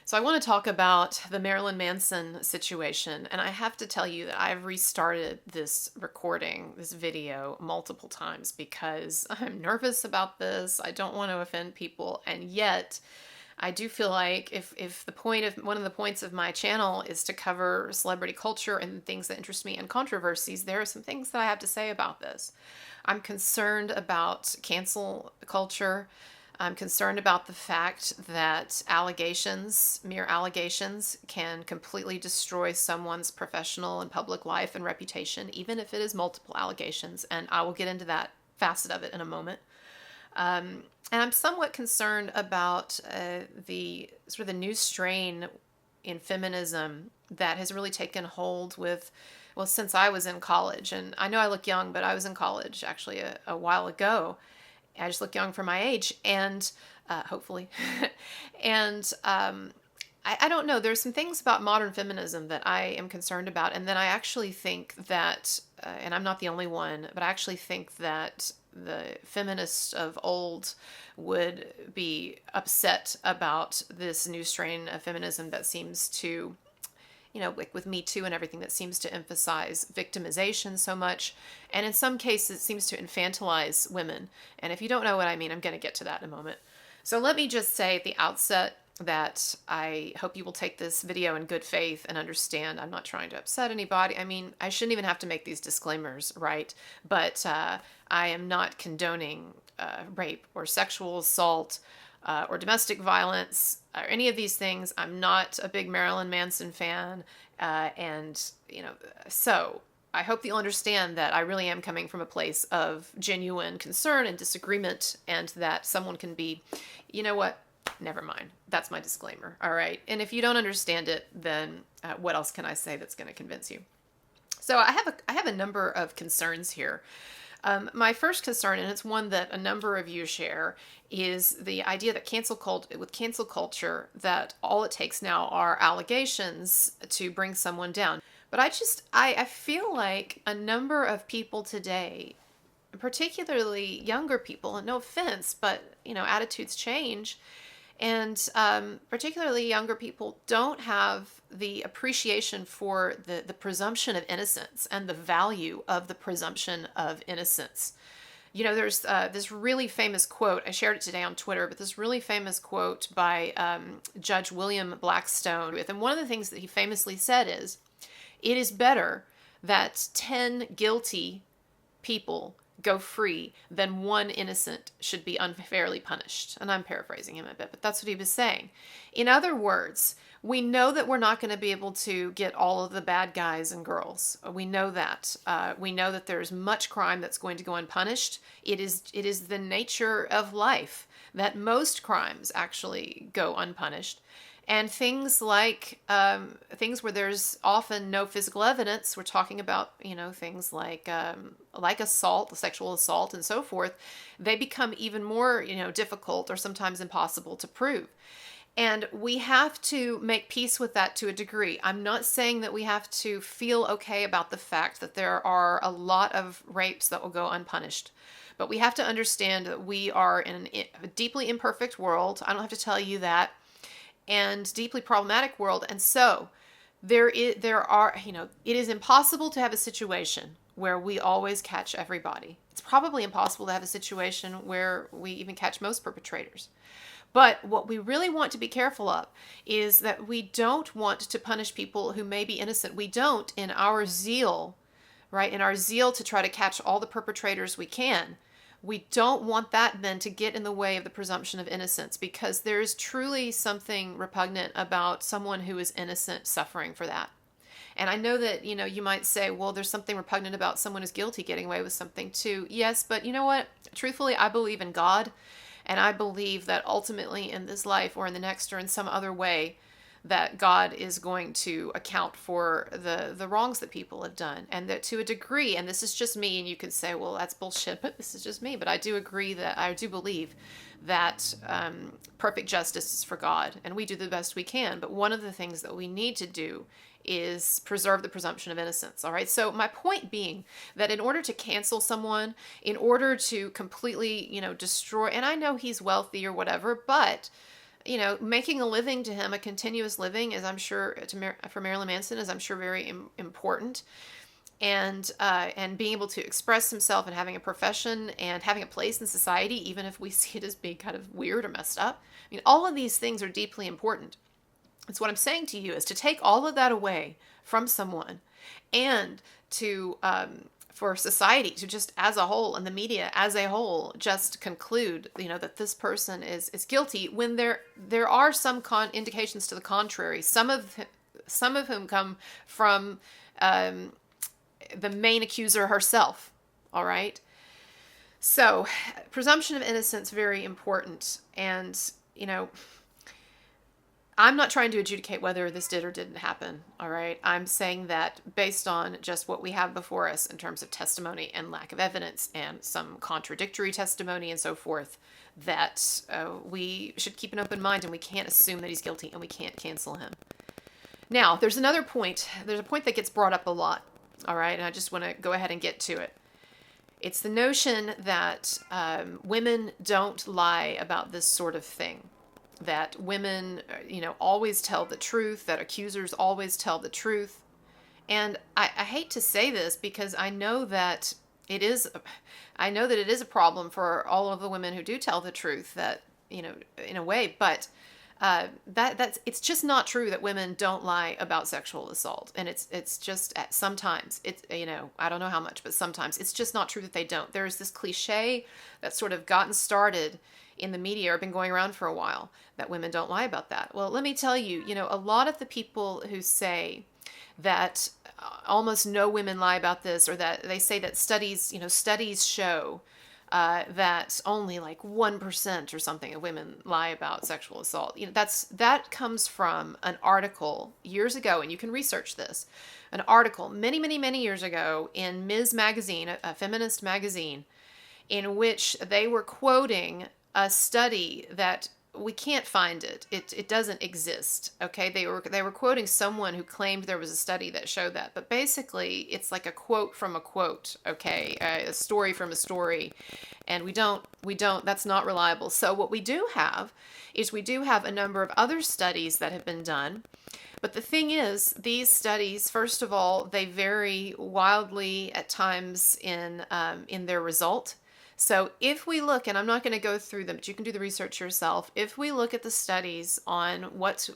So I want to talk about the Marilyn Manson situation, and I have to tell you that I've restarted this recording, this video, multiple times because I'm nervous about this. I don't want to offend people, and yet I do feel like if the point of one of the points of my channel is to cover celebrity culture and things that interest me and controversies, there are some things that I have to say about this. I'm concerned about cancel culture. I'm concerned about the fact that allegations, mere allegations, can completely destroy someone's professional and public life and reputation, even if it is multiple allegations. And I will get into that facet of it in a moment. And I'm somewhat concerned about the sort of the new strain in feminism that has really taken hold with, well, since I was in college. And I know I look young, but I was in college actually a while ago. I just look young for my age, and hopefully. and I don't know. There's some things about modern feminism that I am concerned about, and then I actually think that, and I'm not the only one, but I actually think that the feminists of old would be upset about this new strain of feminism that seems to, like with MeToo and everything, that seems to emphasize victimization so much. And in some cases, it seems to infantilize women. And if you don't know what I mean, I'm going to get to that in a moment. So let me just say at the outset that I hope you will take this video in good faith and understand I'm not trying to upset anybody. I mean, I shouldn't even have to make these disclaimers, right? But I am not condoning rape or sexual assault or domestic violence or any of these things. I'm not a big Marilyn Manson fan. So I hope that you'll understand that I really am coming from a place of genuine concern and disagreement, and that someone can be, you know what, never mind. That's my disclaimer. All right. And if you don't understand it, then what else can I say that's going to convince you? So I have a number of concerns here. My first concern, and it's one that a number of you share, is the idea that with cancel culture, that all it takes now are allegations to bring someone down. But I feel like a number of people today, particularly younger people, and no offense, but attitudes change. And particularly younger people don't have the appreciation for the presumption of innocence and the value of the presumption of innocence. There's this really famous quote. I shared it today on Twitter, but this really famous quote by Judge William Blackstone. And one of the things that he famously said is, "It is better that 10 guilty people go free than one innocent should be unfairly punished." And I'm paraphrasing him a bit, but that's what he was saying. In other words, we know that we're not going to be able to get all of the bad guys and girls. We know that. We know that there's much crime that's going to go unpunished. It is the nature of life that most crimes actually go unpunished. And things like things where there's often no physical evidence, we're talking about, things like assault, sexual assault, and so forth, they become even more, difficult or sometimes impossible to prove. And we have to make peace with that to a degree. I'm not saying that we have to feel okay about the fact that there are a lot of rapes that will go unpunished. But we have to understand that we are in a deeply imperfect world. I don't have to tell you that. And deeply problematic world. And so it is impossible to have a situation where we always catch everybody. It's probably impossible to have a situation where we even catch most perpetrators. But what we really want to be careful of is that we don't want to punish people who may be innocent. We don't, in our zeal, right? In our zeal to try to catch all the perpetrators we can. We don't want that then to get in the way of the presumption of innocence, because there is truly something repugnant about someone who is innocent suffering for that. And I know that, you might say, well, there's something repugnant about someone who's guilty getting away with something too. Yes, but you know what? Truthfully, I believe in God, and I believe that ultimately in this life or in the next or in some other way, that God is going to account for the wrongs that people have done. And that to a degree, and this is just me, and you could say, well, that's bullshit, but this is just me. But I do believe that perfect justice is for God, and we do the best we can. But one of the things that we need to do is preserve the presumption of innocence. All right. So my point being that in order to cancel someone, in order to completely, destroy, and I know he's wealthy or whatever, but making a living to him, a continuous living, is, I'm sure, for Marilyn Manson, is, I'm sure, very important. And being able to express himself and having a profession and having a place in society, even if we see it as being kind of weird or messed up. I mean, all of these things are deeply important. It's what I'm saying to you is to take all of that away from someone, and to for society to just as a whole, and the media as a whole, just conclude that this person is guilty, when there are some indications to the contrary. Some of whom come from the main accuser herself. All right. So presumption of innocence, very important. And I'm not trying to adjudicate whether this did or didn't happen, all right? I'm saying that based on just what we have before us in terms of testimony and lack of evidence and some contradictory testimony and so forth, that we should keep an open mind, and we can't assume that he's guilty, and we can't cancel him. Now, there's another point. There's a point that gets brought up a lot, all right? And I just want to go ahead and get to it. It's the notion that women don't lie about this sort of thing. That women, always tell the truth, that accusers always tell the truth. And I hate to say this, because I know that it is a problem for all of the women who do tell the truth, that, in a way, but it's just not true that women don't lie about sexual assault. And it's just sometimes it's, I don't know how much, but sometimes it's just not true that they don't. There's this cliche that's sort of gotten started in the media, or been going around for a while, that women don't lie about that. Well, let me tell you, a lot of the people who say that almost no women lie about this, or that they say that studies show that only like 1% or something of women lie about sexual assault. That comes from an article years ago, and you can research this. An article many, many, many years ago in Ms. Magazine, a feminist magazine, in which they were quoting a study that we can't find it. It doesn't exist. Okay, they were quoting someone who claimed there was a study that showed that, but basically it's like a quote from a quote. Okay, a story from a story, and we don't. That's not reliable. So what we do have is a number of other studies that have been done. But the thing is, these studies, first of all, they vary wildly at times in their result. So if we look, and I'm not going to go through them, but you can do the research yourself. If we look at the studies on what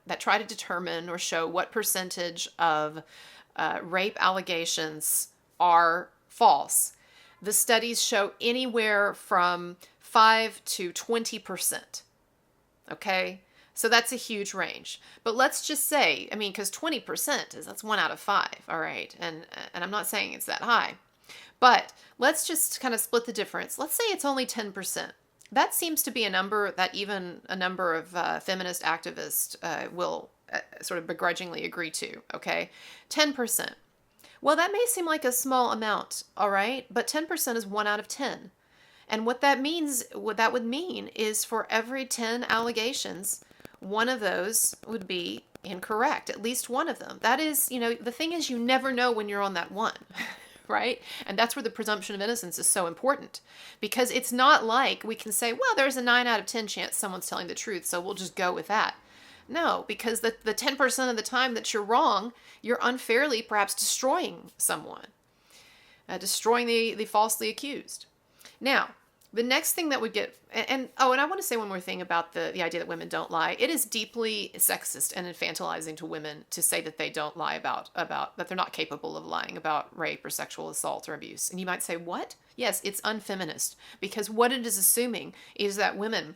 that try to determine or show what percentage of rape allegations are false, the studies show anywhere from 5 to 20%. Okay, so that's a huge range. But let's just say, because 20% that's 1 out of 5. All right, and I'm not saying it's that high. But let's just kind of split the difference. Let's say it's only 10%. That seems to be a number that even a number of feminist activists will sort of begrudgingly agree to, okay? 10%. Well, that may seem like a small amount, all right? But 10% is 1 out of 10. And what that would mean is for every 10 allegations, one of those would be incorrect, at least one of them. That is, the thing is, you never know when you're on that one. Right? And that's where the presumption of innocence is so important, because it's not like we can say, well, there's a 9 out of 10 chance someone's telling the truth, so we'll just go with that. No, because the 10% of the time that you're wrong, you're unfairly perhaps destroying someone, destroying the falsely accused. Now, the next thing that would get, and I want to say one more thing about the idea that women don't lie. It is deeply sexist and infantilizing to women to say that they don't lie about that they're not capable of lying about rape or sexual assault or abuse. And you might say, what? Yes, it's unfeminist, because what it is assuming is that women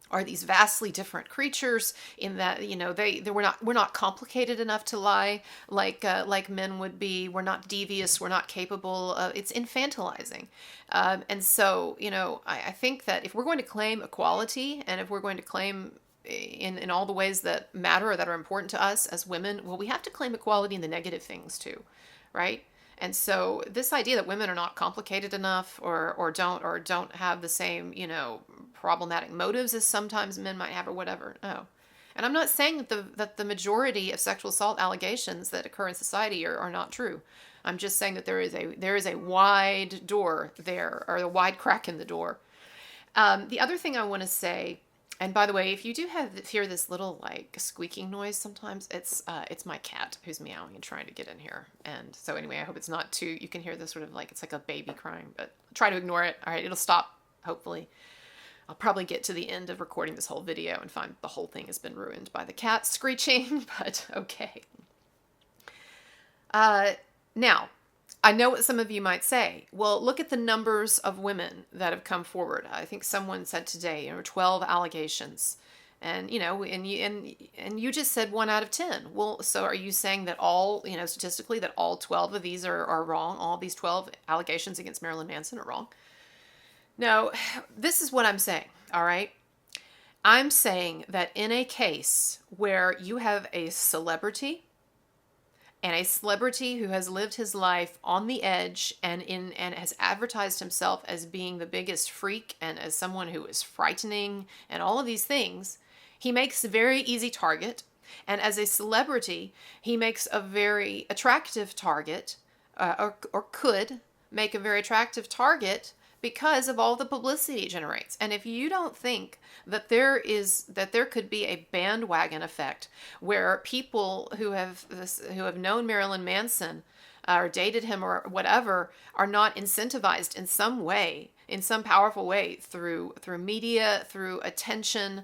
are these vastly different creatures, in that we're not complicated enough to lie like men would be. We're not devious. We're not capable of. It's infantilizing, and so I think that if we're going to claim equality, and if we're going to claim in all the ways that matter or that are important to us as women, well, we have to claim equality in the negative things too, right? And so this idea that women are not complicated enough, or don't have the same, problematic motives as sometimes men might have, or whatever. No. And I'm not saying that the majority of sexual assault allegations that occur in society are not true. I'm just saying that there is a wide door there, or a wide crack in the door. The other thing I want to say And by the way, if you do hear this little like squeaking noise sometimes, it's my cat who's meowing and trying to get in here. And so anyway, I hope it's not too. You can hear this sort of like it's like a baby crying, but try to ignore it. All right, it'll stop. Hopefully, I'll probably get to the end of recording this whole video and find the whole thing has been ruined by the cat screeching. But okay. Now, I know what some of you might say. Well, look at the numbers of women that have come forward. I think someone said today, 12 allegations. And, and you just said 1 out of 10. Well, so are you saying that all, statistically that all 12 of these are wrong? All these 12 allegations against Marilyn Manson are wrong? No, this is what I'm saying, all right? I'm saying that in a case where you have a celebrity and a celebrity who has lived his life on the edge and has advertised himself as being the biggest freak and as someone who is frightening and all of these things, he makes a very easy target. And as a celebrity, he makes a very attractive target, or could make a very attractive target because of all the publicity it generates. And if you don't think that there could be a bandwagon effect where people who have known Marilyn Manson or dated him or whatever are not incentivized in some way, in some powerful way through media, through attention,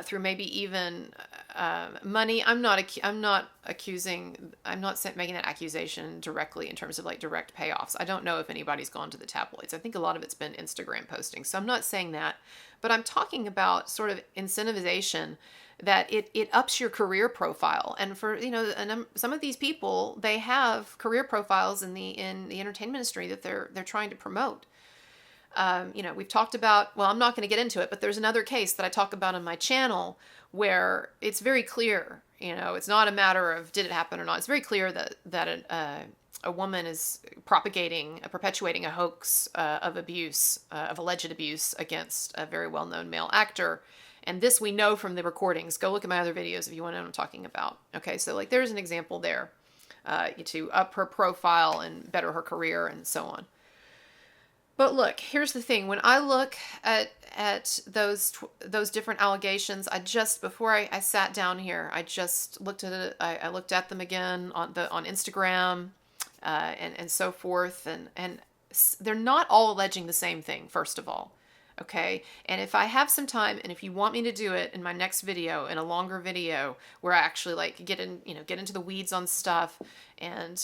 through maybe even money. I'm not making that accusation directly in terms of like direct payoffs. I don't know if anybody's gone to the tabloids. I think a lot of it's been Instagram posting. So I'm not saying that, but I'm talking about sort of incentivization that it ups your career profile. And for, some of these people, they have career profiles in the entertainment industry that they're trying to promote. We've talked about, well, I'm not going to get into it, but there's another case that I talk about on my channel where it's very clear, it's not a matter of did it happen or not. It's very clear that a woman is perpetuating a hoax of abuse, of alleged abuse against a very well-known male actor. And this we know from the recordings. Go look at my other videos if you want to know what I'm talking about. Okay, so like there's an example there to up her profile and better her career and so on. But look, here's the thing. When I look at those different allegations, before I sat down here, I just looked at it. I looked at them again on Instagram and so forth, and they're not all alleging the same thing. First of all, okay. And if I have some time, and if you want me to do it in my next video, in a longer video where I actually like get into the weeds on stuff and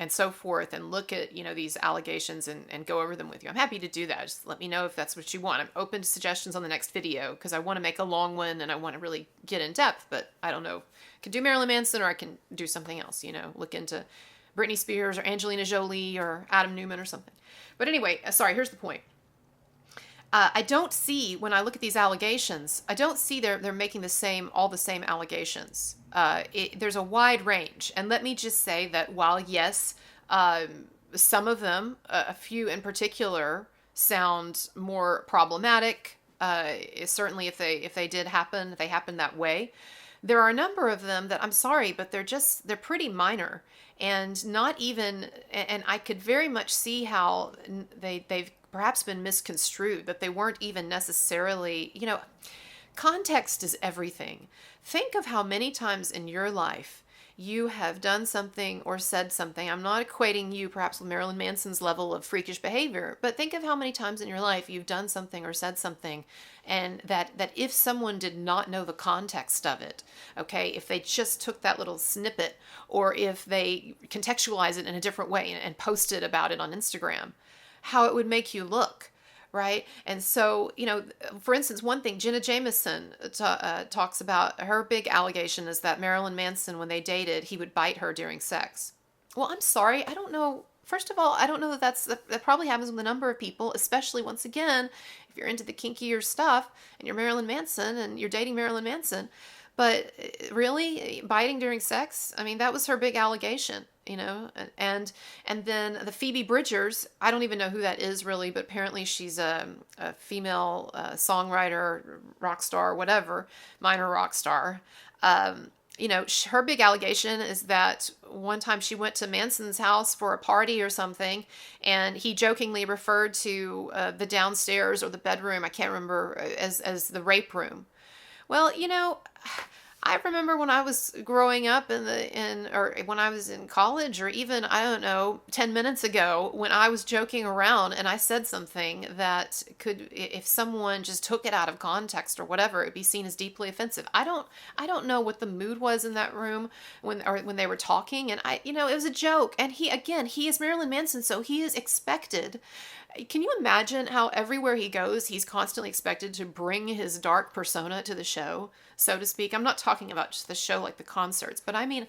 so forth, and look at, these allegations and go over them with you, I'm happy to do that. Just let me know if that's what you want. I'm open to suggestions on the next video because I want to make a long one and I want to really get in depth, but I don't know. I can do Marilyn Manson or I can do something else, look into Britney Spears or Angelina Jolie or Adam Newman or something. But anyway, sorry, here's the point. I don't see, when I look at these allegations, I don't see they're making all the same allegations. There's a wide range. And let me just say that while, yes, some of them, a few in particular, sound more problematic, certainly if they did happen, if they happened that way, there are a number of them that, I'm sorry, but they're pretty minor. And not even, and I could very much see how they've perhaps been misconstrued, that they weren't even necessarily, context is everything. Think of how many times in your life you have done something or said something. I'm not equating you perhaps with Marilyn Manson's level of freakish behavior, but think of how many times in your life you've done something or said something, and that if someone did not know the context of it, okay, if they just took that little snippet, or if they contextualize it in a different way and posted about it on Instagram, how it would make you look, right? And so, for instance, one thing, Jenna Jameson talks about, her big allegation is that Marilyn Manson, when they dated, he would bite her during sex. Well, I'm sorry, I don't know. First of all, I don't know that probably happens with a number of people, especially, once again, if you're into the kinkier stuff and you're Marilyn Manson and you're dating Marilyn Manson. But really, biting during sex, I mean, that was her big allegation, and then the Phoebe Bridgers, I don't even know who that is really, but apparently she's a female songwriter, rock star, whatever, minor rock star. her big allegation is that one time she went to Manson's house for a party or something, and he jokingly referred to the downstairs or the bedroom, I can't remember, as the rape room. Well, I remember when I was growing up or when I was in college, or even, I don't know, 10 minutes ago, when I was joking around and I said something that could, if someone just took it out of context or whatever, it'd be seen as deeply offensive. I don't know what the mood was in that room when they were talking, and it was a joke. And he is Marilyn Manson, so he is expected. Can you imagine how everywhere he goes, he's constantly expected to bring his dark persona to the show, so to speak? I'm not talking about just the show like the concerts, but I mean,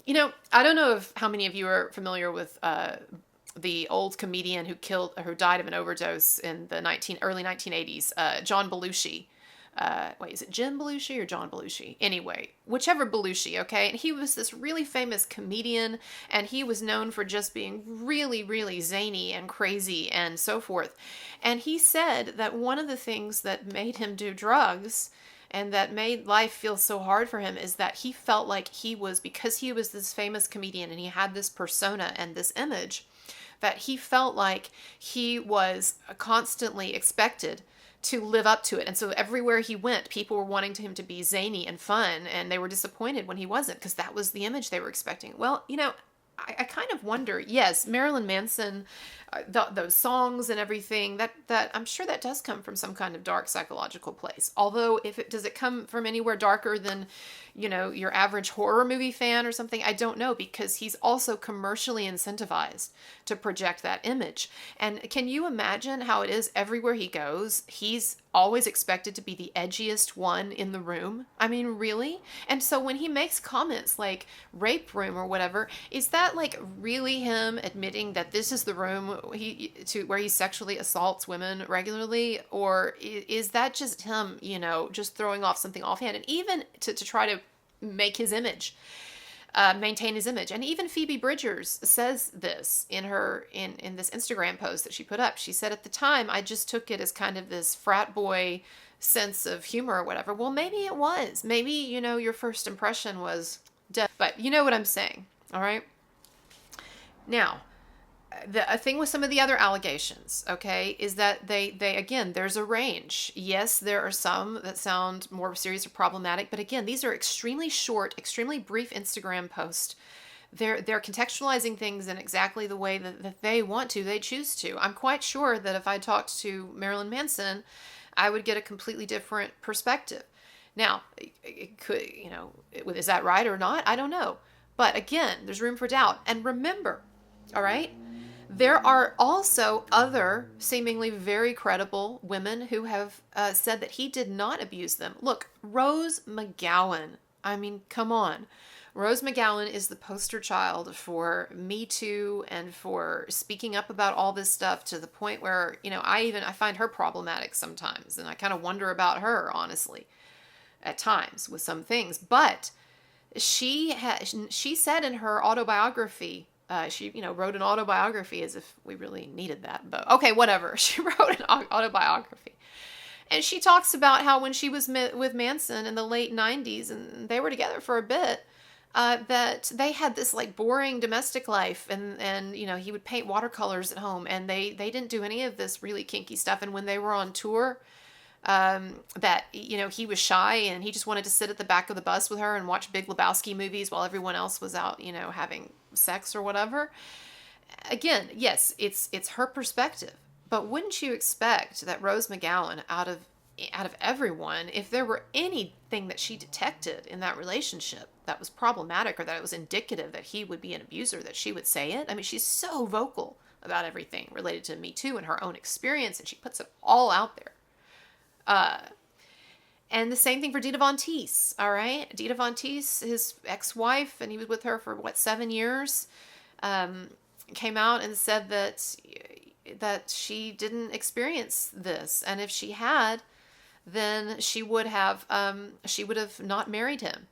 I don't know if how many of you are familiar with the old comedian who died of an overdose in the early 1980s, John Belushi. Wait, is it Jim Belushi or John Belushi? Anyway, whichever Belushi, okay? And he was this really famous comedian, and he was known for just being really, really zany and crazy and so forth. And he said that one of the things that made him do drugs and that made life feel so hard for him is that he felt like because he was this famous comedian and he had this persona and this image, that he felt like he was constantly expected to live up to it. And so everywhere he went, people were wanting him to be zany and fun, and they were disappointed when he wasn't, because that was the image they were expecting. Well, I kind of wonder, yes, Marilyn Manson, those songs and everything, that I'm sure that does come from some kind of dark psychological place. Although, does it come from anywhere darker than, your average horror movie fan or something? I don't know, because he's also commercially incentivized to project that image. And can you imagine how it is everywhere he goes? He's always expected to be the edgiest one in the room. I mean, really? And so when he makes comments like rape room or whatever, is that like really him admitting that this is the room where he sexually assaults women regularly? Or is that just him, just throwing off something offhand? And even to try to make his image, maintain his image. And even Phoebe Bridgers says this in this Instagram post that she put up. She said, at the time, I just took it as kind of this frat boy sense of humor or whatever. Well, maybe it was. Maybe, your first impression was death. But you know what I'm saying, all right? Now, a thing with some of the other allegations, okay, is that they again, there's a range. Yes, there are some that sound more serious or problematic, but again, these are extremely short, extremely brief Instagram posts. They're contextualizing things in exactly the way that they choose to. I'm quite sure that if I talked to Marilyn Manson, I would get a completely different perspective. Now, it could, is that right or not? I don't know. But again, there's room for doubt. And remember, all right, there are also other seemingly very credible women who have said that he did not abuse them. Look, Rose McGowan. I mean, come on. Rose McGowan is the poster child for MeToo and for speaking up about all this stuff, to the point where, I find her problematic sometimes. And I kind of wonder about her, honestly, at times with some things. But she said in her autobiography, she wrote an autobiography, as if we really needed that, but okay, whatever. She wrote an autobiography, and she talks about how when she was with Manson in the late 90s, and they were together for a bit, that they had this like boring domestic life, and he would paint watercolors at home, and they didn't do any of this really kinky stuff. And when they were on tour, that he was shy, and he just wanted to sit at the back of the bus with her and watch Big Lebowski movies while everyone else was out having sex or whatever. Again, yes, it's her perspective, but wouldn't you expect that Rose McGowan, out of everyone, if there were anything that she detected in that relationship that was problematic or that it was indicative that he would be an abuser, that she would say it? I mean, she's so vocal about everything related to Me Too and her own experience, and she puts it all out there. And the same thing for Dita Von Teese, all right? Dita Von Teese, his ex-wife, and he was with her for, 7 years, came out and said that she didn't experience this. And if she had, then she would have not married him.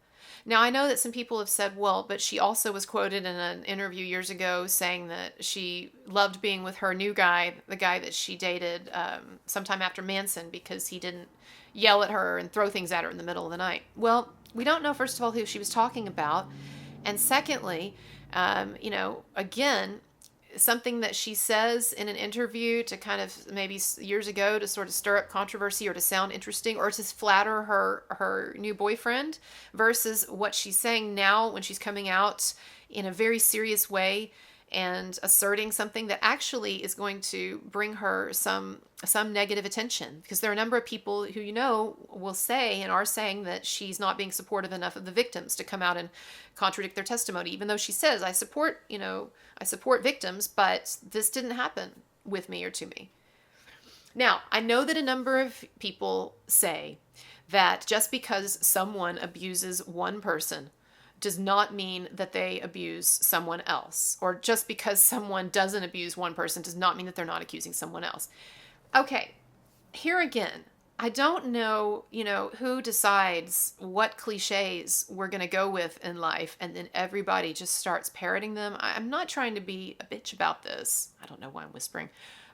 Now, I know that some people have said, well, but she also was quoted in an interview years ago saying that she loved being with her new guy, the guy that she dated sometime after Manson, because he didn't yell at her and throw things at her in the middle of the night. Well, we don't know, first of all, who she was talking about. And secondly, again, something that she says in an interview to kind of maybe years ago to sort of stir up controversy or to sound interesting or to flatter her new boyfriend versus what she's saying now when she's coming out in a very serious way and asserting something that actually is going to bring her some negative attention, because there are a number of people who will say and are saying that she's not being supportive enough of the victims to come out and contradict their testimony, even though she says I support victims, but this didn't happen with me or to me. Now, I know that a number of people say that just because someone abuses one person does not mean that they abuse someone else, or just because someone doesn't abuse one person does not mean that they're not accusing someone else. Okay, here again, I don't know, who decides what cliches we're going to go with in life, and then everybody just starts parroting them. I'm not trying to be a bitch about this. I don't know why I'm whispering.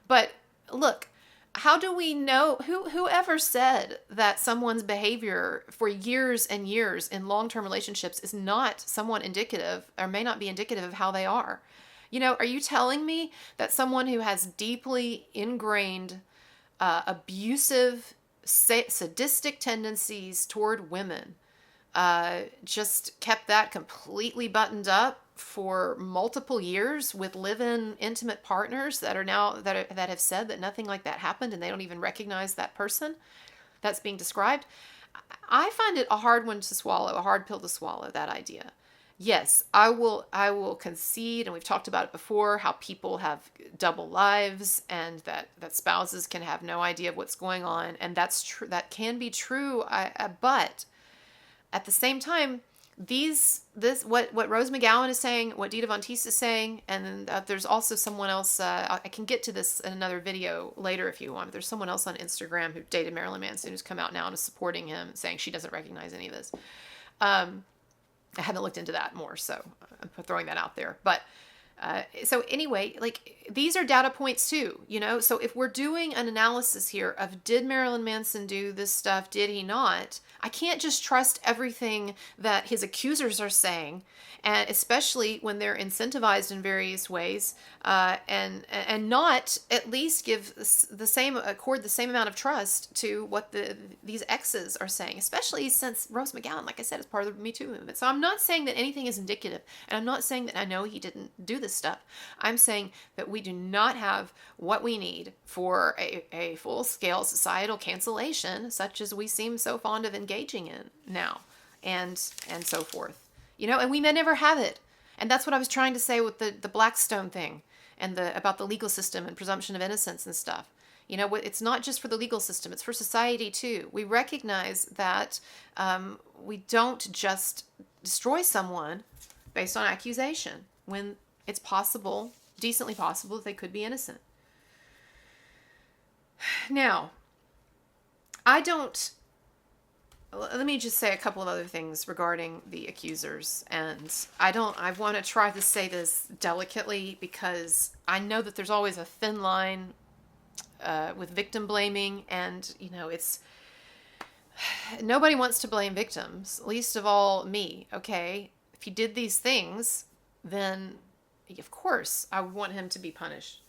But look, how do we know whoever said that someone's behavior for years and years in long-term relationships is not somewhat indicative or may not be indicative of how they are? Are you telling me that someone who has deeply ingrained abusive, sadistic tendencies toward women just kept that completely buttoned up for multiple years with live-in intimate partners that have said that nothing like that happened and they don't even recognize that person that's being described? I find it a hard one to swallow, a hard pill to swallow, that idea. Yes, I will concede, and we've talked about it before, how people have double lives and that spouses can have no idea of what's going on, and that's true. That can be true, but at the same time, what Rose McGowan is saying, what Dita Von Teese is saying, and there's also someone else, I can get to this in another video later if you want, there's someone else on Instagram who dated Marilyn Manson who's come out now and is supporting him, saying she doesn't recognize any of this. I haven't looked into that more, so I'm throwing that out there. But so anyway, these are data points too, So if we're doing an analysis here of did Marilyn Manson do this stuff, did he not? I can't just trust everything that his accusers are saying, and especially when they're incentivized in various ways, and not at least accord the same amount of trust to what these exes are saying, especially since Rose McGowan, like I said, is part of the MeToo movement. So I'm not saying that anything is indicative, and I'm not saying that I know he didn't do this stuff. I'm saying that we do not have what we need for a full-scale societal cancellation, such as we seem so fond of engaging in now, and so forth. And we may never have it. And that's what I was trying to say with the Blackstone thing and about the legal system and presumption of innocence and stuff. It's not just for the legal system, it's for society too. We recognize that we don't just destroy someone based on accusation when it's possible, decently possible, that they could be innocent. Now, let me just say a couple of other things regarding the accusers. And I want to try to say this delicately because I know that there's always a thin line with victim blaming. And, nobody wants to blame victims, least of all me, okay? If he did these things, then of course I want him to be punished.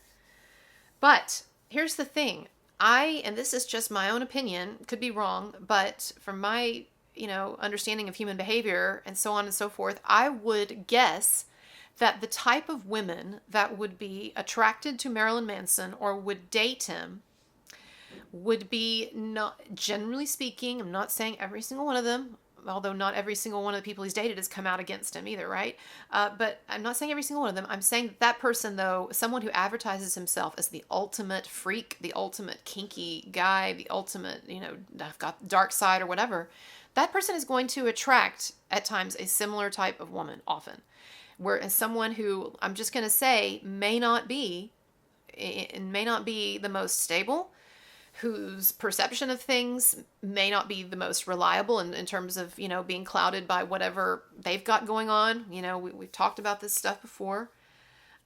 But here's the thing. And this is just my own opinion, could be wrong, but from my, understanding of human behavior and so on and so forth, I would guess that the type of women that would be attracted to Marilyn Manson or would date him would be, not generally speaking, I'm not saying every single one of them, although not every single one of the people he's dated has come out against him either, right? But I'm not saying every single one of them. I'm saying that person, though, someone who advertises himself as the ultimate freak, the ultimate kinky guy, the ultimate, I've got dark side or whatever, that person is going to attract, at times, a similar type of woman, often. Whereas someone who, I'm just going to say, may not be the most stable, whose perception of things may not be the most reliable in terms of, being clouded by whatever they've got going on. We've talked about this stuff before.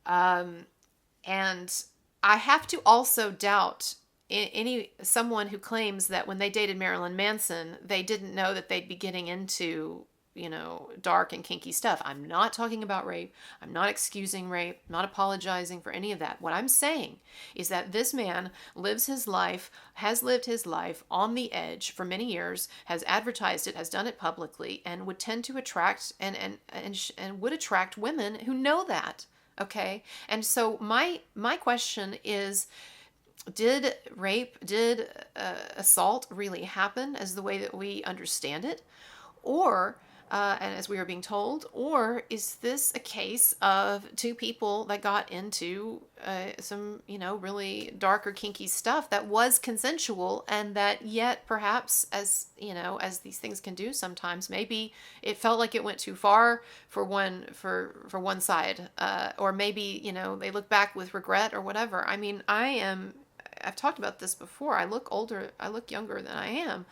And I have to also doubt someone who claims that when they dated Marilyn Manson, they didn't know that they'd be getting into, dark and kinky stuff. I'm not talking about rape. I'm not excusing rape. I'm not apologizing for any of that. What I'm saying is that this man has lived his life on the edge for many years, has advertised it, has done it publicly, and would tend to attract and would attract women who know that. Okay? And so my question is, did assault really happen as the way that we understand it? Or, and as we are being told, or is this a case of two people that got into some, really dark or kinky stuff that was consensual, and that yet perhaps, as these things can do sometimes, maybe it felt like it went too far for one side, or maybe, they look back with regret or whatever. I mean, I've talked about this before. I look younger than I am.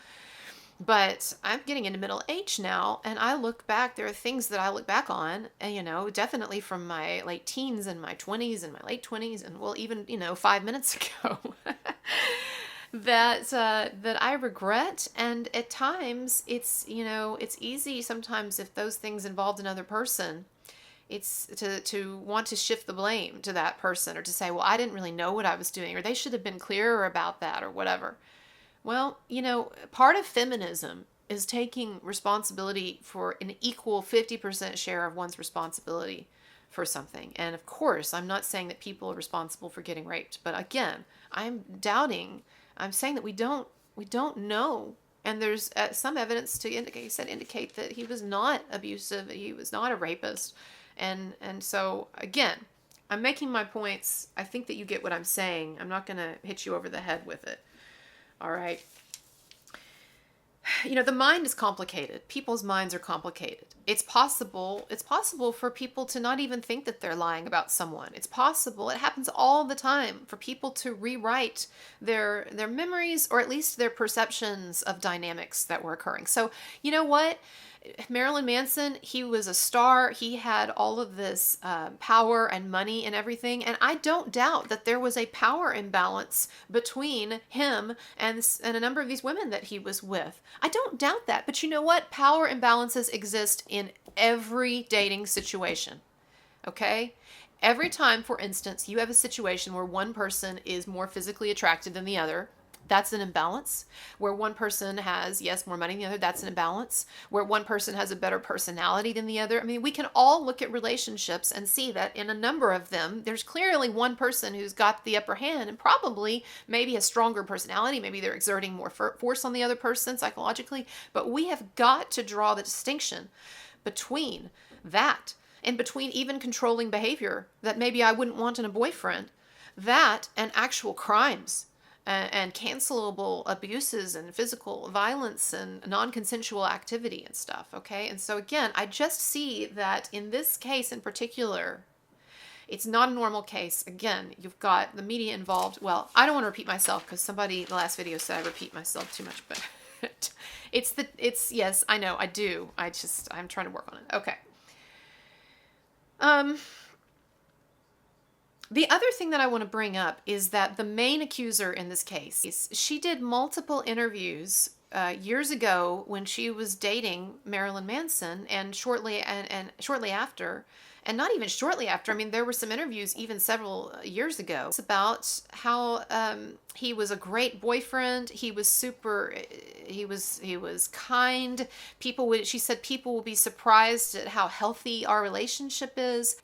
But I'm getting into middle age now, and I look back, there are things that I look back on, and, definitely from my late teens and my 20s and my late 20s, and well, even, 5 minutes ago, that I regret. And at times it's easy sometimes, if those things involved another person, it's to want to shift the blame to that person, or to say, well, I didn't really know what I was doing, or they should have been clearer about that, or whatever. Well, part of feminism is taking responsibility for an equal 50% share of one's responsibility for something. And of course, I'm not saying that people are responsible for getting raped, but again, I'm saying that we don't know. And there's some evidence to indicate that he was not abusive, he was not a rapist. And so again, I'm making my points. I think that you get what I'm saying. I'm not going to hit you over the head with it. All right. The mind is complicated. People's minds are complicated. It's possible for people to not even think that they're lying about someone. It's possible. It happens all the time for people to rewrite their memories, or at least their perceptions of dynamics that were occurring. So, you know what? Marilyn Manson, he was a star. He had all of this power and money and everything. And I don't doubt that there was a power imbalance between him and a number of these women that he was with. I don't doubt that. But you know what? Power imbalances exist in every dating situation. Okay? Every time, for instance, you have a situation where one person is more physically attracted than the other, that's an imbalance. Where one person has, yes, more money than the other, that's an imbalance. Where one person has a better personality than the other. I mean, we can all look at relationships and see that in a number of them, there's clearly one person who's got the upper hand, and probably maybe a stronger personality. Maybe they're exerting more force on the other person psychologically. But we have got to draw the distinction between that, and between even controlling behavior that maybe I wouldn't want in a boyfriend, that and actual crimes. And cancelable abuses and physical violence and non-consensual activity and stuff, okay? And so again, I just see that in this case in particular, it's not a normal case. Again, you've got the media involved. Well, I don't want to repeat myself, because somebody in the last video said I repeat myself too much, but yes, I know, I do. I'm trying to work on it. Okay. The other thing that I want to bring up is that the main accuser in this case, she did multiple interviews years ago when she was dating Marilyn Manson, and shortly after, and not even shortly after. I mean, there were some interviews even several years ago. It's about how he was a great boyfriend. He was kind. She said people will be surprised at how healthy our relationship is.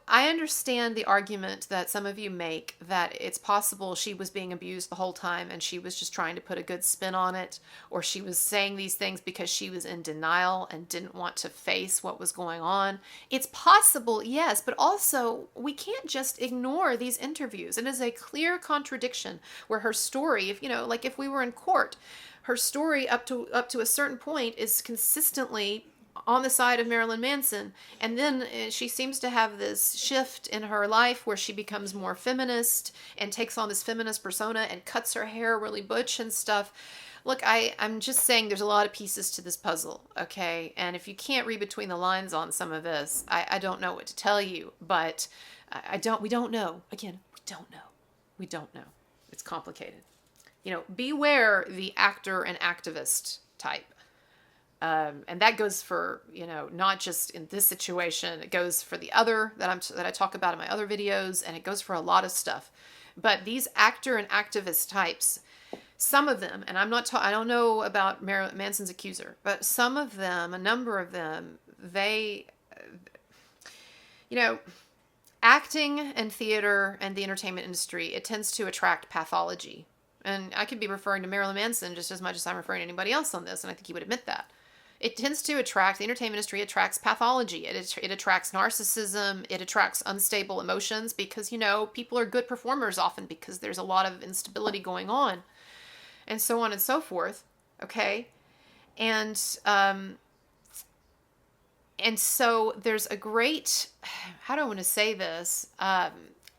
I understand the argument that some of you make that it's possible she was being abused the whole time and she was just trying to put a good spin on it, or she was saying these things because she was in denial and didn't want to face what was going on. It's possible, yes, but also we can't just ignore these interviews. It is a clear contradiction where her story, if we were in court, her story up to a certain point is consistently on the side of Marilyn Manson. And then she seems to have this shift in her life where she becomes more feminist and takes on this feminist persona and cuts her hair really butch and stuff. Look, I'm just saying there's a lot of pieces to this puzzle, okay? And if you can't read between the lines on some of this, I don't know what to tell you, but we don't know. Again, we don't know. We don't know. It's complicated. Beware the actor and activist type. And that goes for, not just in this situation. It goes for the other that I talk about in my other videos, and it goes for a lot of stuff. But these actor and activist types, some of them, and I don't know about Manson's accuser, but some of them, a number of them, they, acting and theater and the entertainment industry, it tends to attract pathology. And I could be referring to Marilyn Manson just as much as I'm referring to anybody else on this, and I think he would admit that. It tends to attract, the entertainment industry attracts pathology. It attracts narcissism. It attracts unstable emotions because, people are good performers often because there's a lot of instability going on and so on and so forth. Okay. And so there's a great, how do I want to say this?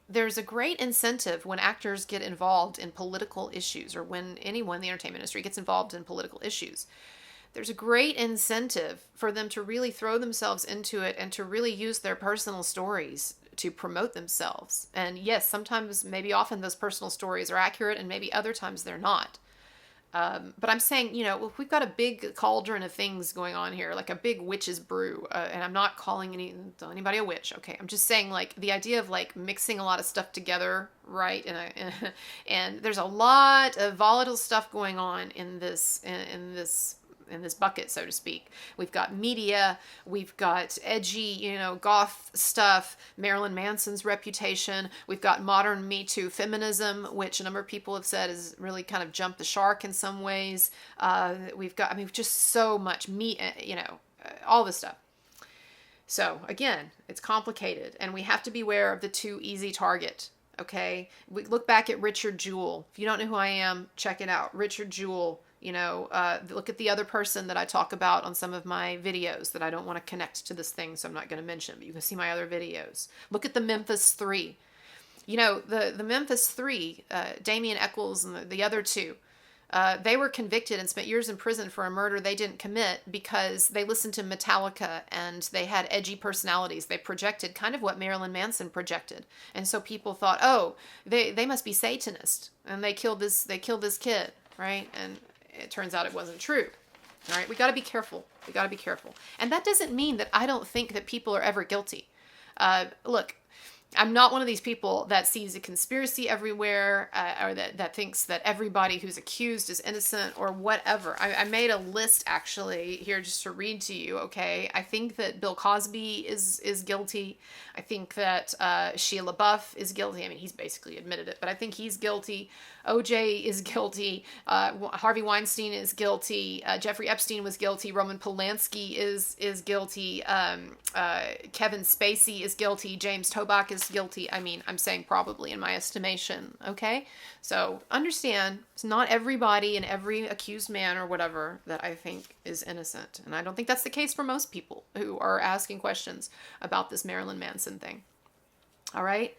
There's a great incentive when actors get involved in political issues, or when anyone in the entertainment industry gets involved in political issues. There's a great incentive for them to really throw themselves into it and to really use their personal stories to promote themselves. And yes, sometimes, maybe often, those personal stories are accurate, and maybe other times they're not. But I'm saying, if we've got a big cauldron of things going on here, like a big witch's brew, and I'm not calling anybody a witch, okay? I'm just saying, like, the idea of, like, mixing a lot of stuff together, right? And there's a lot of volatile stuff going on in this bucket, so to speak. We've got media, we've got edgy, goth stuff, Marilyn Manson's reputation, we've got modern MeToo feminism, which a number of people have said has really kind of jumped the shark in some ways. We've got, just so much all this stuff. So again, it's complicated, and we have to beware of the too easy target. Okay, we look back at Richard Jewell. If you don't know who I am, check it out. Richard Jewell. Look at the other person that I talk about on some of my videos that I don't want to connect to this thing, so I'm not going to mention, but you can see my other videos. Look at the Memphis Three. The Memphis Three, Damien Eccles and the other two, they were convicted and spent years in prison for a murder they didn't commit because they listened to Metallica and they had edgy personalities. They projected kind of what Marilyn Manson projected. And so people thought, oh, they must be Satanists, and they killed this kid, right? And it turns out it wasn't true. All right, we got to be careful. And that doesn't mean that I don't think that people are ever guilty. Look, I'm not one of these people that sees a conspiracy everywhere, or that thinks that everybody who's accused is innocent or whatever. I made a list actually here just to read to you. Okay, I think that Bill Cosby is guilty. I think that Shia LaBeouf is guilty. I mean, he's basically admitted it, but I think he's guilty. OJ is guilty. Harvey Weinstein is guilty. Jeffrey Epstein was guilty. Roman Polanski is guilty. Kevin Spacey is guilty. James Toback is guilty. I mean, I'm saying probably in my estimation. Okay, so understand, it's not everybody and every accused man or whatever that I think is innocent, and I don't think that's the case for most people who are asking questions about this Marilyn Manson thing. All right.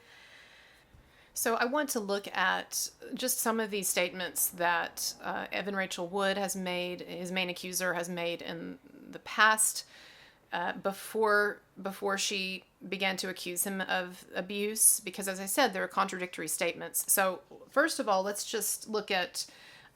So I want to look at just some of these statements that Evan Rachel Wood has made, his main accuser has made in the past, before she began to accuse him of abuse, because as I said, there are contradictory statements. So first of all, let's just look at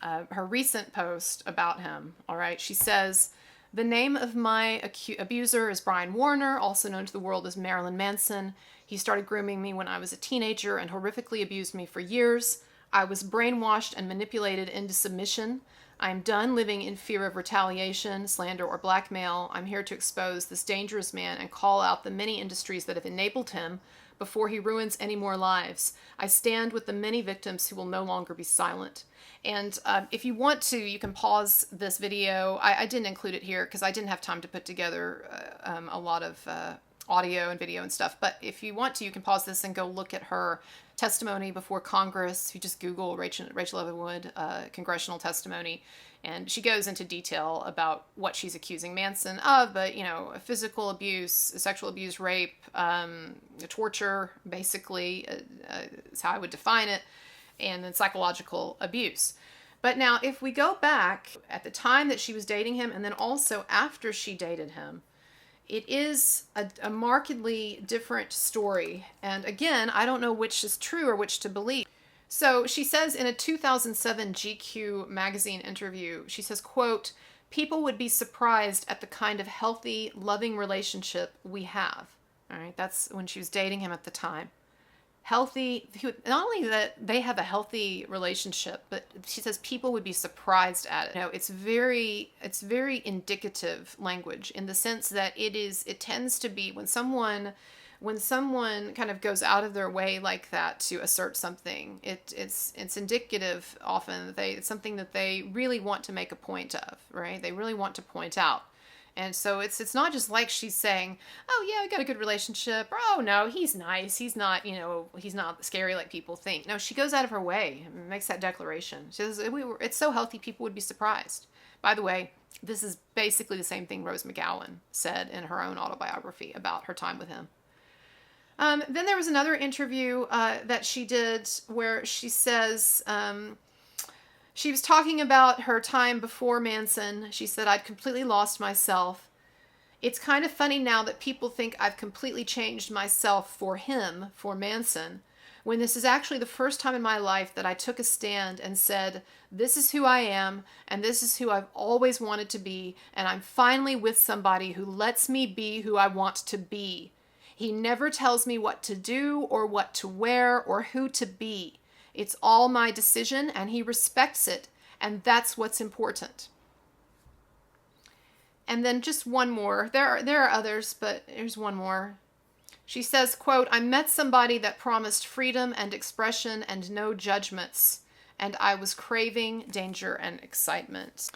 her recent post about him. All right. She says, "The name of my abuser is Brian Warner, also known to the world as Marilyn Manson. He started grooming me when I was a teenager and horrifically abused me for years. I was brainwashed and manipulated into submission. I am done living in fear of retaliation, slander, or blackmail. I'm here to expose this dangerous man and call out the many industries that have enabled him before he ruins any more lives. I stand with the many victims who will no longer be silent." And if you want to, you can pause this video. I didn't include it here because I didn't have time to put together a lot of audio and video and stuff. But if you want to, you can pause this and go look at her testimony before Congress. If you just Google Rachel Evan-Wood congressional testimony, and she goes into detail about what she's accusing Manson of, but, physical abuse, sexual abuse, rape, torture, basically, is how I would define it, and then psychological abuse. But now, if we go back at the time that she was dating him, and then also after she dated him, it is a markedly different story. And again, I don't know which is true or which to believe. So she says in a 2007 GQ magazine interview, she says, quote, "People would be surprised at the kind of healthy, loving relationship we have." All right, that's when she was dating him at the time. Healthy, not only that they have a healthy relationship, but she says people would be surprised at it. It's very indicative language in the sense that it tends to be when someone kind of goes out of their way like that to assert something, it's indicative often that it's something that they really want to make a point of, right? They really want to point out. And so it's not just like she's saying, "Oh yeah, we got a good relationship," or, "Oh no, he's nice. He's not, he's not scary like people think." No, she goes out of her way and makes that declaration. She says, "It's so healthy, people would be surprised." By the way, this is basically the same thing Rose McGowan said in her own autobiography about her time with him. Then there was another interview that she did where she says, she was talking about her time before Manson. She said, "I'd completely lost myself. It's kind of funny now that people think I've completely changed myself for him, for Manson, when this is actually the first time in my life that I took a stand and said, this is who I am, and this is who I've always wanted to be, and I'm finally with somebody who lets me be who I want to be. He never tells me what to do or what to wear or who to be. It's all my decision, and he respects it, and that's what's important." And then just one more. There are others, but here's one more. She says, quote, "I met somebody that promised freedom and expression and no judgments, and I was craving danger and excitement."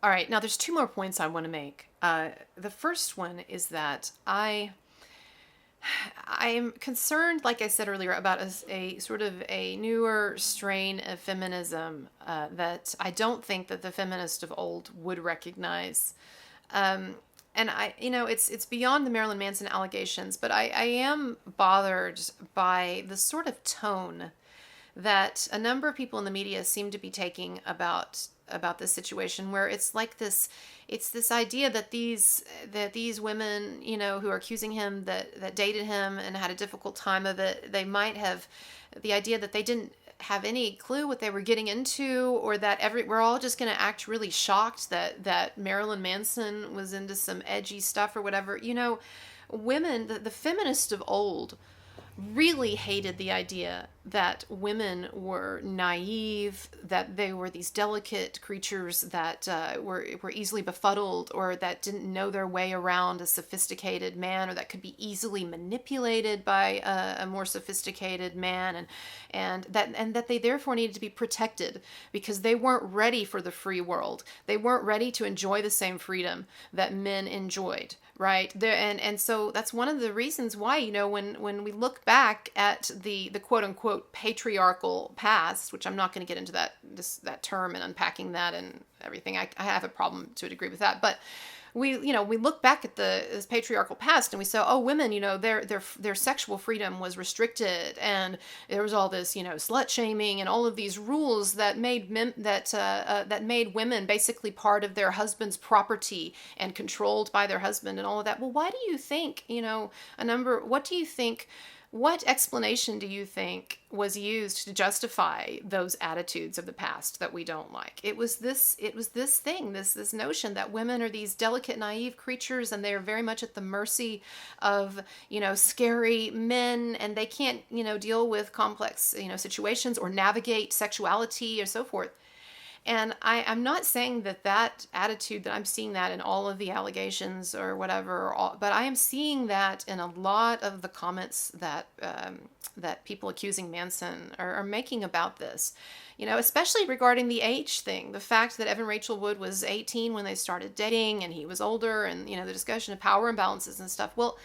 All right, now there's two more points I want to make. The first one is that I'm concerned, like I said earlier, about a sort of a newer strain of feminism that I don't think that the feminists of old would recognize. And it's beyond the Marilyn Manson allegations, but I am bothered by the sort of tone that a number of people in the media seem to be taking about this situation, where it's like this idea that these women, who are accusing him that dated him and had a difficult time of it, they might have the idea that they didn't have any clue what they were getting into, or that we're all just going to act really shocked that Marilyn Manson was into some edgy stuff or whatever. Women, the feminists of old, really hated the idea that women were naive, that they were these delicate creatures that were easily befuddled, or that didn't know their way around a sophisticated man, or that could be easily manipulated by a more sophisticated man, and that they therefore needed to be protected because they weren't ready for the free world. They weren't ready to enjoy the same freedom that men enjoyed. Right there, and so that's one of the reasons why, when we look back at the quote unquote patriarchal past, which I'm not going to get into that term and unpacking that and everything. I have a problem to a degree with that, but we look back at this patriarchal past and we say, oh, women, their sexual freedom was restricted, and there was all this, slut shaming and all of these rules that made that made women basically part of their husband's property and controlled by their husband and all of that. Well, why do you think, what explanation do you think was used to justify those attitudes of the past that we don't like? It was this notion that women are these delicate, naive creatures, and they're very much at the mercy of, scary men, and they can't, deal with complex, situations or navigate sexuality or so forth. And I'm not saying that attitude, that I'm seeing that in all of the allegations or whatever, but I am seeing that in a lot of the comments that people accusing Manson are making about this, especially regarding the age thing. The fact that Evan Rachel Wood was 18 when they started dating and he was older, and, the discussion of power imbalances and stuff. Well,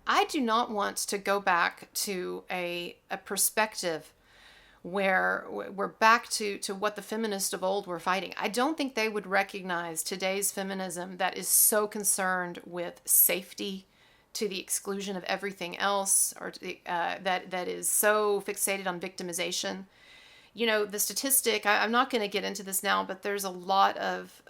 I do not want to go back to a perspective where we're back to what the feminists of old were fighting. I don't think they would recognize today's feminism that is so concerned with safety to the exclusion of everything else, or that is so fixated on victimization. You know, the statistic, I'm not going to get into this now, but there's a lot of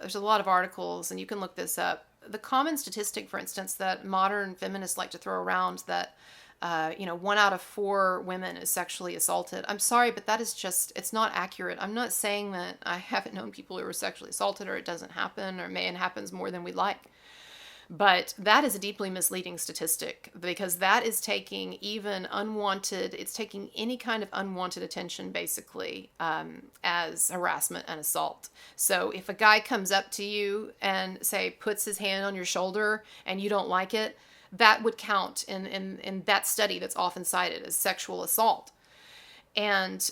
articles, and you can look this up. The common statistic, for instance, that modern feminists like to throw around, that 1 out of 4 women is sexually assaulted. I'm sorry, but that is just, it's not accurate. I'm not saying that I haven't known people who were sexually assaulted, or it doesn't happen, or it happens more than we'd like. But that is a deeply misleading statistic, because that is taking it's taking any kind of unwanted attention, basically, as harassment and assault. So if a guy comes up to you and, say, puts his hand on your shoulder and you don't like it, that would count in that study that's often cited as sexual assault. And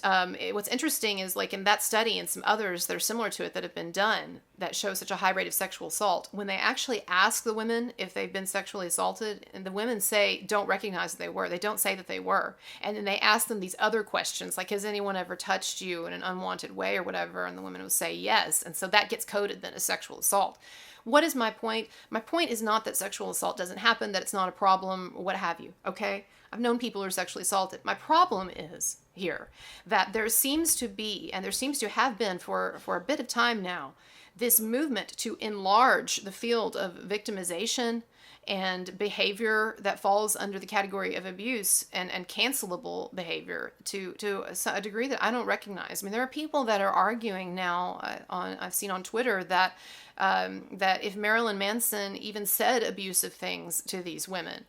what's interesting is, like, in that study and some others that are similar to it that have been done that show such a high rate of sexual assault, when they actually ask the women if they've been sexually assaulted, and the women don't recognize that they were. They don't say that they were. And then they ask them these other questions, like, has anyone ever touched you in an unwanted way or whatever? And the women will say yes. And so that gets coded then as sexual assault. What is my point? My point is not that sexual assault doesn't happen, that it's not a problem, what have you, okay? I've known people who are sexually assaulted. My problem is here that there seems to be, and there seems to have been for a bit of time now, this movement to enlarge the field of victimization and behavior that falls under the category of abuse and cancelable behavior to a degree that I don't recognize. I mean, there are people that are arguing now, I've seen on Twitter, that if Marilyn Manson even said abusive things to these women,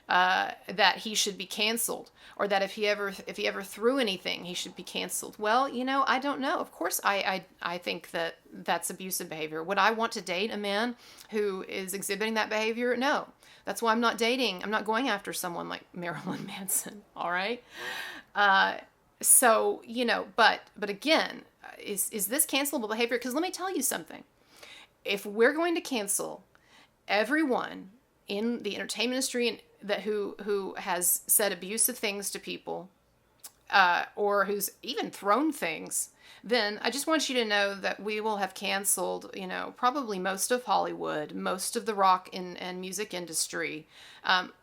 that he should be canceled, or that if he ever threw anything, he should be canceled. Well, I don't know. Of course, I think that that's abusive behavior. Would I want to date a man who is exhibiting that behavior? No. That's why I'm not dating. I'm not going after someone like Marilyn Manson. All right. So, but again, is this cancelable behavior? Because let me tell you something. If we're going to cancel everyone in the entertainment industry and who has said abusive things to people, or who's even thrown things, then I just want you to know that we will have canceled, probably most of Hollywood, most of the rock and music industry.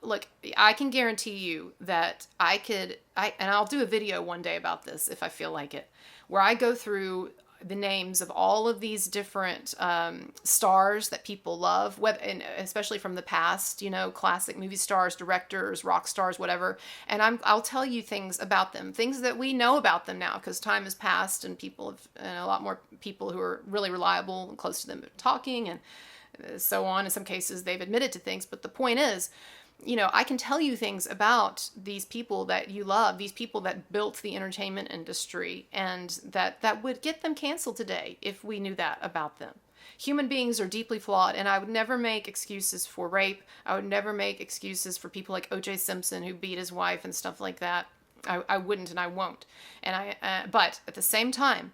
Look, I can guarantee you that and I'll do a video one day about this if I feel like it, where I go through the names of all of these different stars that people love, and especially from the past, classic movie stars, directors, rock stars, whatever. And I'll tell you things about them, things that we know about them now, because time has passed and a lot more people who are really reliable and close to them are talking, and so on. In some cases, they've admitted to things. But the point is, I can tell you things about these people that you love, these people that built the entertainment industry, and that would get them canceled today if we knew that about them. Human beings are deeply flawed, and I would never make excuses for rape. I would never make excuses for people like O.J. Simpson, who beat his wife and stuff like that. I wouldn't, and I won't. But at the same time,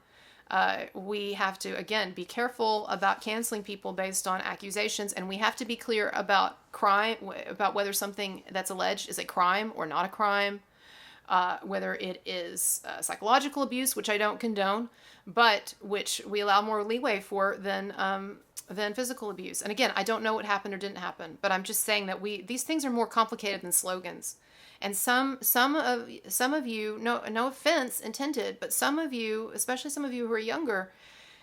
we have to, again, be careful about canceling people based on accusations, and we have to be clear about crime, about whether something that's alleged is a crime or not a crime, whether it is psychological abuse, which I don't condone, but which we allow more leeway for than physical abuse. And again, I don't know what happened or didn't happen, but I'm just saying that these things are more complicated than slogans. And some of you, no offense intended, but some of you, especially some of you who are younger,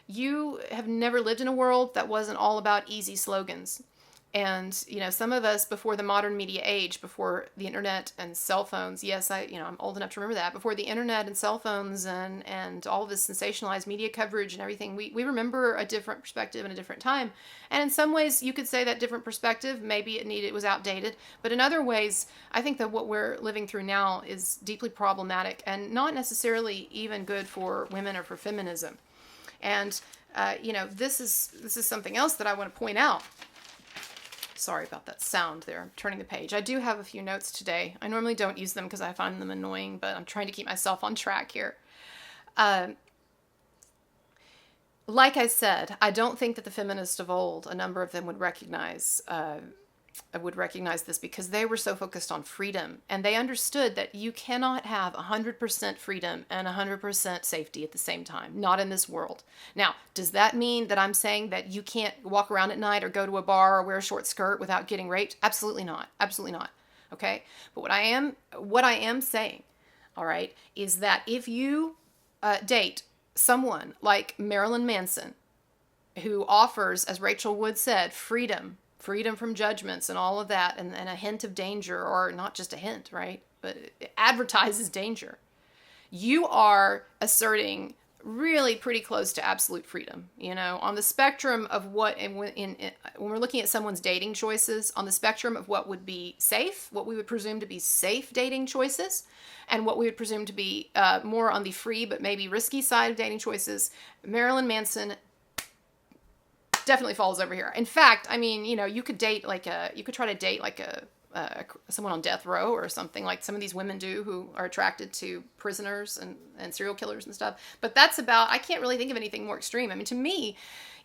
you have never lived in a world that wasn't all about easy slogans. And, some of us before the modern media age, before the internet and cell phones, yes, I'm old enough to remember that, before the internet and cell phones and all of this sensationalized media coverage and everything, we remember a different perspective and a different time. And in some ways, you could say that different perspective, maybe it was outdated. But in other ways, I think that what we're living through now is deeply problematic and not necessarily even good for women or for feminism. And, this is something else that I want to point out. Sorry about that sound there. I'm turning the page. I do have a few notes today. I normally don't use them because I find them annoying, but I'm trying to keep myself on track here. Like I said, I don't think that the feminists of old, a number of them would recognize would recognize this, because they were so focused on freedom, and they understood that you cannot have 100% freedom and 100% safety at the same time. Not in this world. Now, does that mean that I'm saying that you can't walk around at night or go to a bar or wear a short skirt without getting raped? Absolutely not. Absolutely not. Okay? But what I am saying, all right, is that if you date someone like Marilyn Manson, who offers, as Rachel Wood said, freedom from judgments and all of that, and a hint of danger, or not just a hint, right? But it advertises danger. You are asserting really pretty close to absolute freedom, on the spectrum of what, when we're looking at someone's dating choices, on the spectrum of what would be safe, what we would presume to be safe dating choices, and what we would presume to be more on the free but maybe risky side of dating choices, Marilyn Manson definitely falls over here. In fact, I mean, you could date you could try to date someone on death row or something, like some of these women do who are attracted to prisoners and serial killers and stuff. But that's about, I can't really think of anything more extreme. I mean, to me,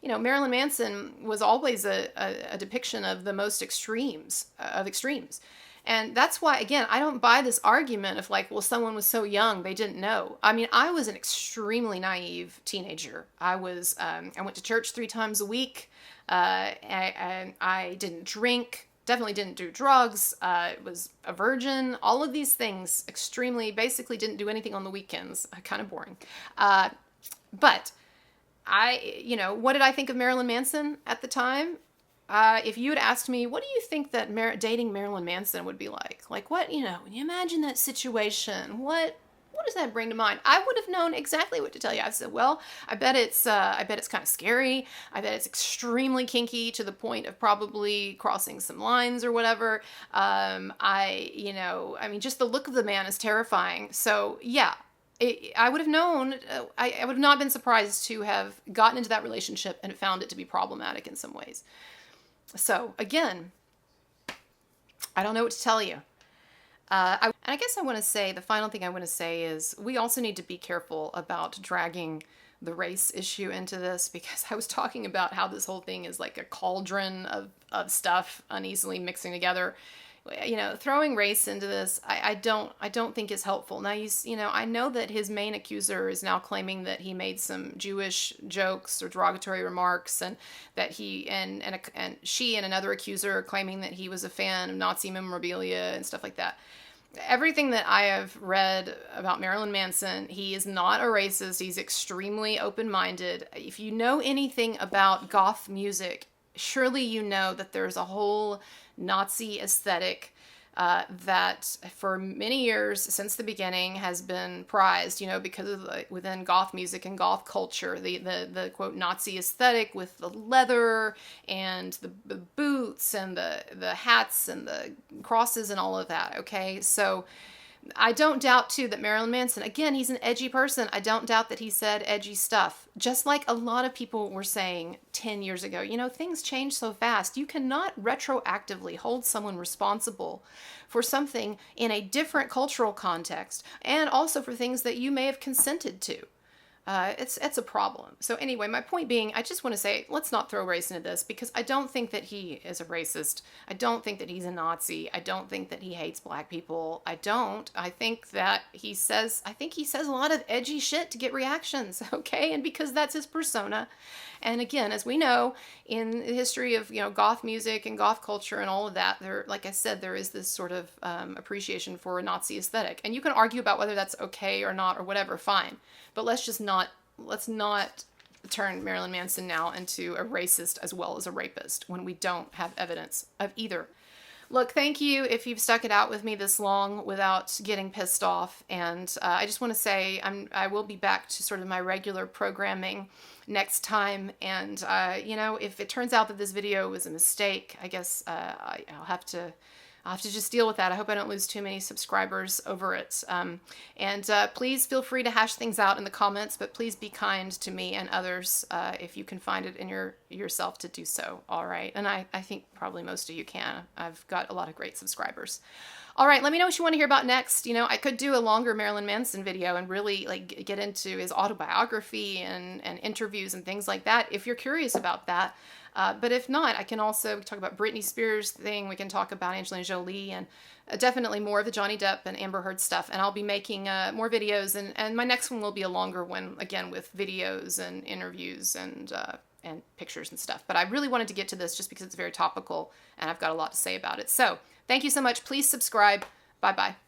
Marilyn Manson was always a depiction of the most extremes of extremes. And that's why, again, I don't buy this argument of well, someone was so young, they didn't know. I mean, I was an extremely naive teenager. I went to church 3 times a week. I didn't drink, definitely didn't do drugs. Was a virgin, all of these things, basically didn't do anything on the weekends. Kind of boring. But what did I think of Marilyn Manson at the time? If you had asked me, what do you think that dating Marilyn Manson would be like? Like, what, when you imagine that situation, what does that bring to mind? I would have known exactly what to tell you. I said, well, I bet it's kind of scary. I bet it's extremely kinky to the point of probably crossing some lines or whatever. I mean, just the look of the man is terrifying. So yeah, I would have known, I would have not been surprised to have gotten into that relationship and found it to be problematic in some ways. So again, I don't know what to tell you. And I guess the final thing I want to say is we also need to be careful about dragging the race issue into this, because I was talking about how this whole thing is like a cauldron of stuff uneasily mixing together. Throwing race into this, I don't think is helpful. Now, I know that his main accuser is now claiming that he made some Jewish jokes or derogatory remarks, and that he and she and another accuser are claiming that he was a fan of Nazi memorabilia and stuff like that. Everything that I have read about Marilyn Manson, he is not a racist. He's extremely open-minded. If you know anything about goth music, surely you know that there's a whole Nazi aesthetic that for many years since the beginning has been prized, because of within goth music and goth culture, the quote Nazi aesthetic with the leather and the boots and the hats and the crosses and all of that. Okay, so I don't doubt, too, that Marilyn Manson, again, he's an edgy person. I don't doubt that he said edgy stuff, just like a lot of people were saying 10 years ago. Things change so fast. You cannot retroactively hold someone responsible for something in a different cultural context, and also for things that you may have consented to. It's a problem. So anyway, my point being, I just want to say, let's not throw race into this, because I don't think that he is a racist. I don't think that he's a Nazi. I don't think that he hates black people. I think that he says a lot of edgy shit to get reactions, okay? And because that's his persona. And again, as we know, in the history of, goth music and goth culture and all of that, like I said, there is this sort of appreciation for a Nazi aesthetic. And you can argue about whether that's okay or not or whatever, fine. But let's not turn Marilyn Manson now into a racist as well as a rapist when we don't have evidence of either. Look, thank you if you've stuck it out with me this long without getting pissed off. And I just want to say I will be back to sort of my regular programming next time. And, if it turns out that this video was a mistake, I guess I'll have to just deal with that. I hope I don't lose too many subscribers over it. Please feel free to hash things out in the comments, but please be kind to me and others if you can find it in yourself to do so. All right. And I think probably most of you can. I've got a lot of great subscribers. All right, let me know what you want to hear about next. I could do a longer Marilyn Manson video and really get into his autobiography and interviews and things like that if you're curious about that. But if not, I can also talk about Britney Spears thing. We can talk about Angelina Jolie, and definitely more of the Johnny Depp and Amber Heard stuff. And I'll be making more videos, and my next one will be a longer one, again, with videos and interviews and pictures and stuff. But I really wanted to get to this just because it's very topical, and I've got a lot to say about it. So thank you so much. Please subscribe. Bye-bye.